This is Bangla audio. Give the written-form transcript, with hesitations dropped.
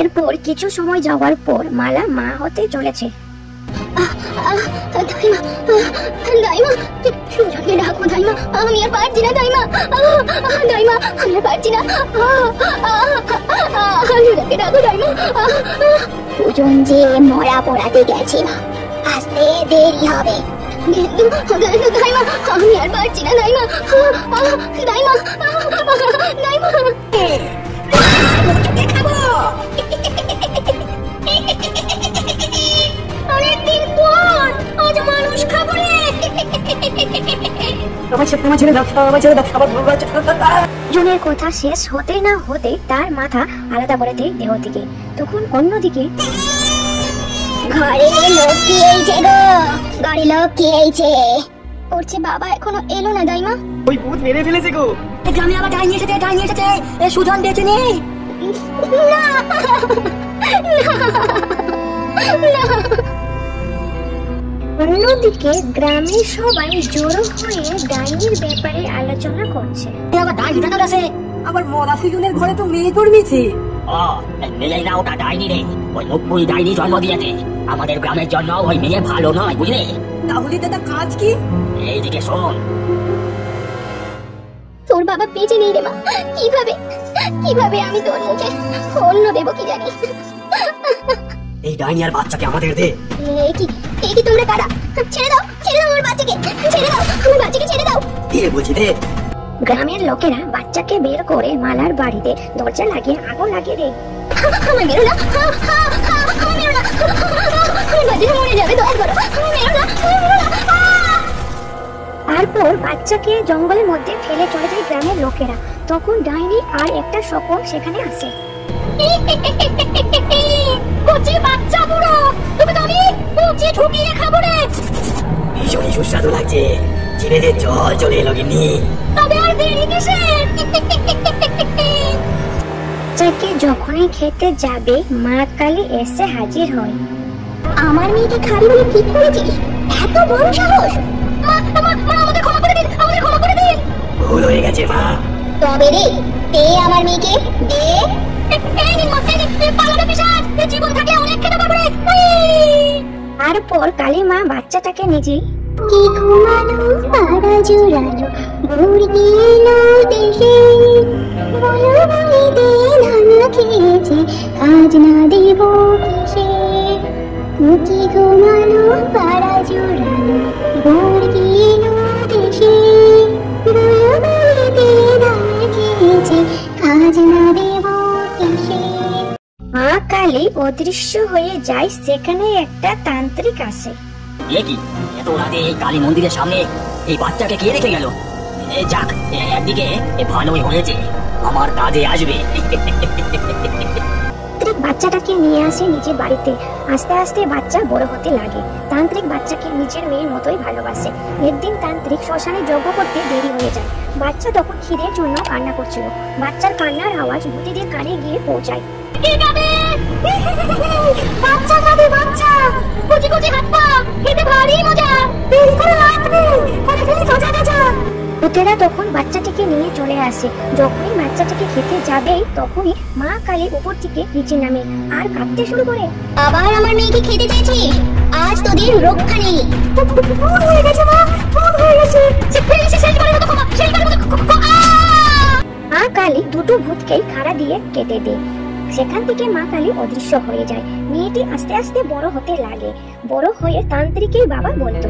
এরপর কিছু সময় যাওয়ার পর মালা মা হতে চলেছে। দাইমা, সুজনকে ডাকো দাইমা, আমি আর পারছি না দাইমা, দাইমা আমি আর পারছি না, সুজনকে ডাকো দাইমা। সুজন যে মরা পড়াতে গেছে মা, আসতে দেরি হবে। দাইমা আমি আর পারছি না দাইমা, দাইমা দাইমা দেখাবো। অনেকদিন পর আজ মানুষ খাবো রে। জনের কথা শেষ হতে না হতে তার মাথা আলাদা করে দেয় দেহ থেকে। তখন অন্যদিকে ঘরে লোক কি এইছে গো, ঘরে লোক কি এইছে। ওর যে বাবা এখনো এলো না দাইমা। ওই ভূত মেরে ফেলেছে গো। গ্রামে আবার ডাইনি এসেছে, ডাইনি এসেছে। সুজন বেঁচে নেই। না অন্যদিকে গ্রামের সবাই জড়ো হয়ে ডাইনির ব্যাপারে আলোচনা করছে। আবার ডাইনি টাকা আছে, আবার মরা সুজনের ঘরে তো মেয়ে জন্মেছে। মেয়ে না, ওটা ডাইনি রে। ওই মুখপুরি ডাইনি জন্ম দিয়েছে। আমাদের গ্রামের জন্য ওই মেয়ে ভালো নয়, বুঝলে? তাহলে দাদা কাজ কি? এইদিকে শোন। তোর বাবা বেঁচে নেই রে মা, কিভাবে কিভাবে আমি তোর মুখে অন্য দেবো কি জানি। এই ডাইনি আর বাচ্চাকে আমাদের দে। এই কি তোমরা কারা? ছেড়ে দাও, ছেড়ে দাও আমার বাচ্চাকে, ছেড়ে দাও আমার বাচ্চাকে, ছেড়ে দাও। কে বলছি দে। গ্রামের লোকেরা বাচ্চাকে বের করে মালার বাড়িতে দরজা লাগিয়ে আগুন লাগিয়ে দেয়। আমার মেরো না, আমার মেরো না, আমার বাচ্চা মরে যাবে, দয়া করো, আমার মেরো না, তারপর বাচ্চাকে জঙ্গলের মধ্যে ফেলে চলে যায় গ্রামের লোকেরা। তখন ডাইনি আর একটা শকুন সেখানে আসে। কচি বাচ্চা বুড়ো, তুমি তো আমি কচি ঠুকিয়ে খাবো রে। ভীষণই সুস্বাদু লাগছে, জিভে জল চলে এলো গিন্নি। তবে আর দেরি কিসের? বাচ্চাকে যখনই খেতে যাবে মা কালী এসে হাজির হয়। আমার মেয়েকে খাবি বলে ঠিক করেছিস? এত বড় সাহস! আমাদের ক্ষমা করে দিন, আমাদের ক্ষমা করে দিন। ভুল হয়ে গেছে মা। তবে রে, দে আমার মেয়েকে, দে। জীবন থাকে অনেক খেতে পারবে। তারপর কালী মা বাচ্চাটাকে নিজেই কি ঘুমানো পাড়া জোড়ানো মুরগি এলো দেশে, বলো বলি দে ধানা খেয়েছে কাজ না দেব কিসে। কি ঘুমানো পাড়া জোড়ানো মুরগি এলো দেশে, বলো বলি দে ধানা খেয়েছে কাজ না দেব কিসে। মা কালী অদৃশ্য হয়ে যায়। সেখানে একটা তান্ত্রিক আসে। এ কি, এত রাতে এই কালী মন্দিরের সামনে এই বাচ্চাকে কে রেখে গেল? যাক, একদিকে ভালোই হয়েছে, আমার কাজে আসবে। তান্ত্রিক বাচ্চাটাকে নিয়ে আসে নিজের বাড়িতে। আস্তে আস্তে বাচ্চা বড় হতে লাগে। তান্ত্রিক বাচ্চাকে নিজের মেয়ের মতোই ভালোবাসে। একদিন তান্ত্রিক শ্মশানে যজ্ঞ করতে দেরি হয়ে যায়। বাচ্চা তখন খিদের জন্য কান্না করছিল। বাচ্চার কান্নার আওয়াজ ভূতিদের কানে গিয়ে পৌঁছায়। বাচ্চা খাবে, বাচ্চা কুচি কুচি হাত পা, খেতে ভারী মজা, দেরি করে লাভ নেই, করে ফেলি সোজা গেছা। ভূতেরা তখন বাচ্চাটিকে নিয়ে চলে আসে। যখনই বাচ্চাটিকে খেতে যাবে তখনই মা কালী উপর থেকে নিচে নামে আর কাঁদতে শুরু করে। আবার আমার মেয়েকে খেতে চেয়েছিস, আজ তোদের রক্ষা নেই। ভুল হয়ে গেছে মা, ভুল হয়ে গেছে। শেষবারের মতো ক্ষমা, শেষবারের মতো ক্ষমা। মা কালী দুটো ভূতকেই খাড়া দিয়ে কেটে দেয়। সেখান থেকে মা কালী অদৃশ্য হয়ে যায়। মেয়েটি আস্তে আস্তে বড় হতে লাগে। বড় হয়ে তান্ত্রিকের বাবা বলতো,